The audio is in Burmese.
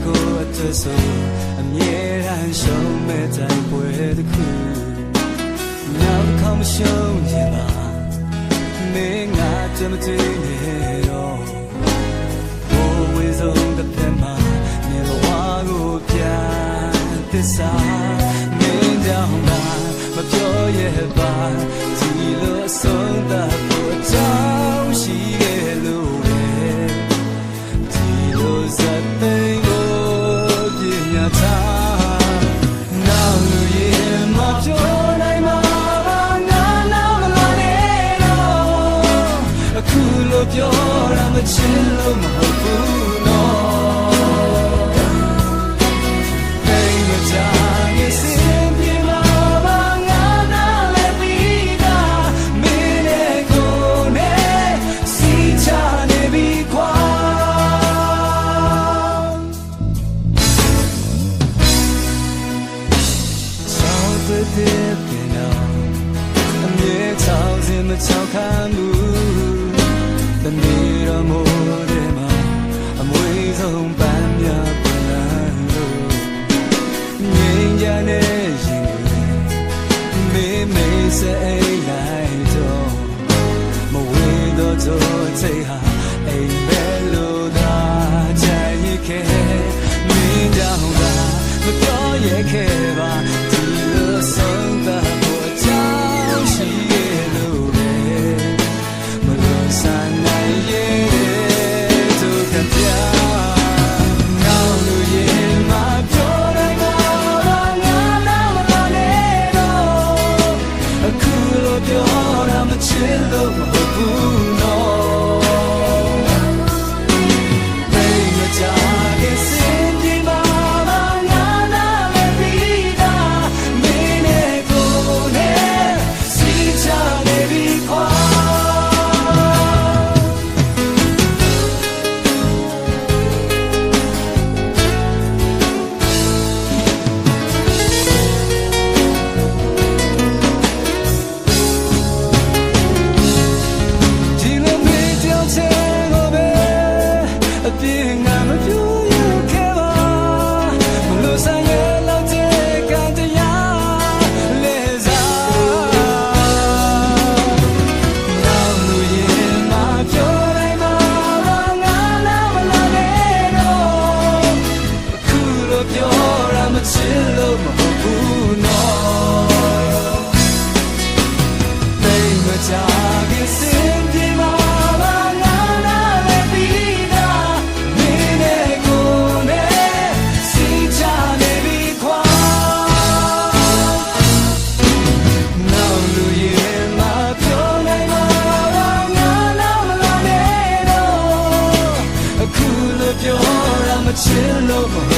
ကိုအတွက်ဆိုအမြဲတမ်းရှုံးမဲ့တိုင်းပွဲတစ်ခုနောက်တစ်ခါမရှုံးခြင်းပါမင်းငါကြမတွေ့နေတော့ဘိုးဝေဆုံးတစ်ဖက်မှာနေဘဝကိုပြန်သစ္စာမင်းကြောင့်ငါမပြောရပါဒီလိုအဆုံးသတ်ဖို့ကြောင့်ရှိခဲ့လို့ပဲဒီလိုဇတ်သိမ်းကိုပြညာထားနောက်လူရင်မပြောနိုင်မှာငါနောက်မလာနဲ့တော့အခုလိုပြောရမချင်လို့မဟုတ်ဘူးနော်超看路，但你的梦的嘛，我从半夜不难路，人家的心妹妹是爱来着，我为了做这行，爱没路的在一起，你讲吧，我表也开吧，第二生的我将是。Chill over